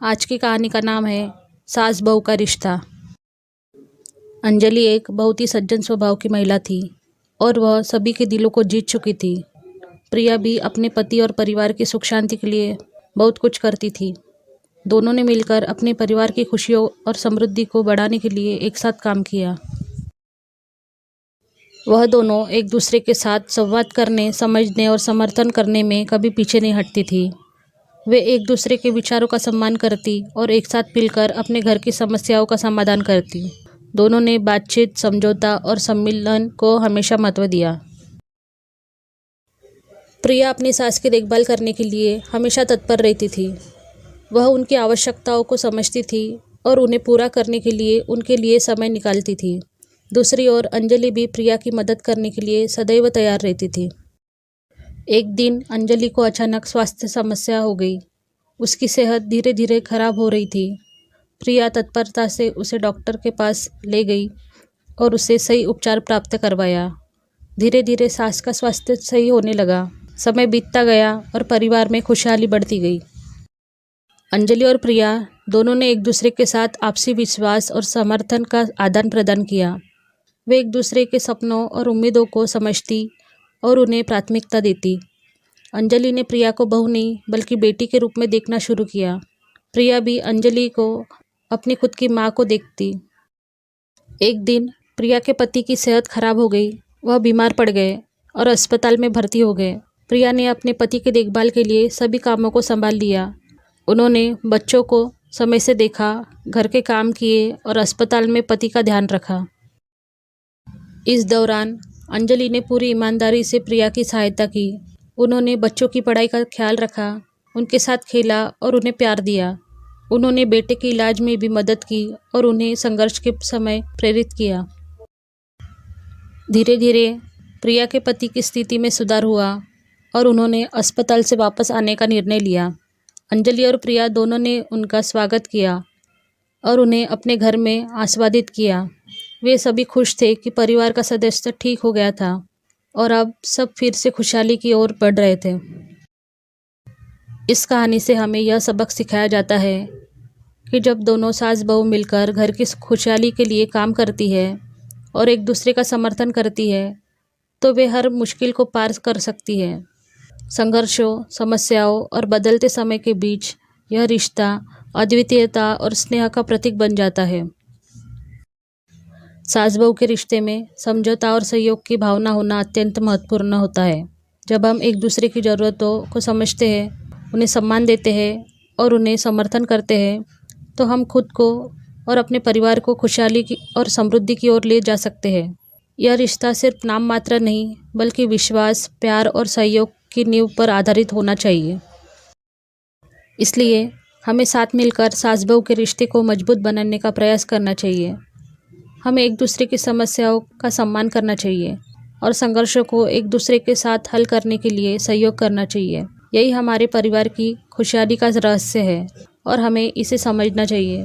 आज की कहानी का नाम है सास बहू का रिश्ता। अंजलि एक बहुत ही सज्जन स्वभाव की महिला थी और वह सभी के दिलों को जीत चुकी थी। प्रिया भी अपने पति और परिवार की सुख शांति के लिए बहुत कुछ करती थी। दोनों ने मिलकर अपने परिवार की खुशियों और समृद्धि को बढ़ाने के लिए एक साथ काम किया। वह दोनों एक दूसरे के साथ संवाद करने, समझने और समर्थन करने में कभी पीछे नहीं हटती थी। वे एक दूसरे के विचारों का सम्मान करती और एक साथ मिलकर अपने घर की समस्याओं का समाधान करती। दोनों ने बातचीत, समझौता और सम्मिलन को हमेशा महत्व दिया। प्रिया अपनी सास की देखभाल करने के लिए हमेशा तत्पर रहती थी। वह उनकी आवश्यकताओं को समझती थी और उन्हें पूरा करने के लिए उनके लिए समय निकालती थी। दूसरी ओर अंजलि भी प्रिया की मदद करने के लिए सदैव तैयार रहती थी। एक दिन अंजलि को अचानक स्वास्थ्य समस्या हो गई। उसकी सेहत धीरे धीरे खराब हो रही थी। प्रिया तत्परता से उसे डॉक्टर के पास ले गई और उसे सही उपचार प्राप्त करवाया। धीरे धीरे सास का स्वास्थ्य सही होने लगा। समय बीतता गया और परिवार में खुशहाली बढ़ती गई। अंजलि और प्रिया दोनों ने एक दूसरे के साथ आपसी विश्वास और समर्थन का आदान प्रदान किया। वे एक दूसरे के सपनों और उम्मीदों को समझती और उन्हें प्राथमिकता देती। अंजलि ने प्रिया को बहू नहीं बल्कि बेटी के रूप में देखना शुरू किया। प्रिया भी अंजलि को अपनी खुद की माँ को देखती। एक दिन प्रिया के पति की सेहत खराब हो गई। वह बीमार पड़ गए और अस्पताल में भर्ती हो गए। प्रिया ने अपने पति की देखभाल के लिए सभी कामों को संभाल लिया। उन्होंने बच्चों को समय से देखा, घर के काम किए और अस्पताल में पति का ध्यान रखा। इस दौरान अंजलि ने पूरी ईमानदारी से प्रिया की सहायता की। उन्होंने बच्चों की पढ़ाई का ख्याल रखा, उनके साथ खेला और उन्हें प्यार दिया। उन्होंने बेटे के इलाज में भी मदद की और उन्हें संघर्ष के समय प्रेरित किया। धीरे धीरे प्रिया के पति की स्थिति में सुधार हुआ और उन्होंने अस्पताल से वापस आने का निर्णय लिया। अंजलि और प्रिया दोनों ने उनका स्वागत किया और उन्हें अपने घर में आस्वादित किया। वे सभी खुश थे कि परिवार का सदस्य ठीक हो गया था और अब सब फिर से खुशहाली की ओर बढ़ रहे थे। इस कहानी से हमें यह सबक सिखाया जाता है कि जब दोनों सास बहू मिलकर घर की खुशहाली के लिए काम करती है और एक दूसरे का समर्थन करती है तो वे हर मुश्किल को पार कर सकती है। संघर्षों, समस्याओं और बदलते समय के बीच यह रिश्ता अद्वितीयता और स्नेह का प्रतीक बन जाता है। सास बहू के रिश्ते में समझौता और सहयोग की भावना होना अत्यंत महत्वपूर्ण होता है। जब हम एक दूसरे की ज़रूरतों को समझते हैं, उन्हें सम्मान देते हैं और उन्हें समर्थन करते हैं तो हम खुद को और अपने परिवार को खुशहाली की और समृद्धि की ओर ले जा सकते हैं। यह रिश्ता सिर्फ नाम मात्र नहीं बल्कि विश्वास, प्यार और सहयोग की नींव पर आधारित होना चाहिए। इसलिए हमें साथ मिलकर सास बहू के रिश्ते को मजबूत बनाने का प्रयास करना चाहिए। हमें एक दूसरे की समस्याओं का सम्मान करना चाहिए और संघर्षों को एक दूसरे के साथ हल करने के लिए सहयोग करना चाहिए। यही हमारे परिवार की खुशहाली का रहस्य है और हमें इसे समझना चाहिए।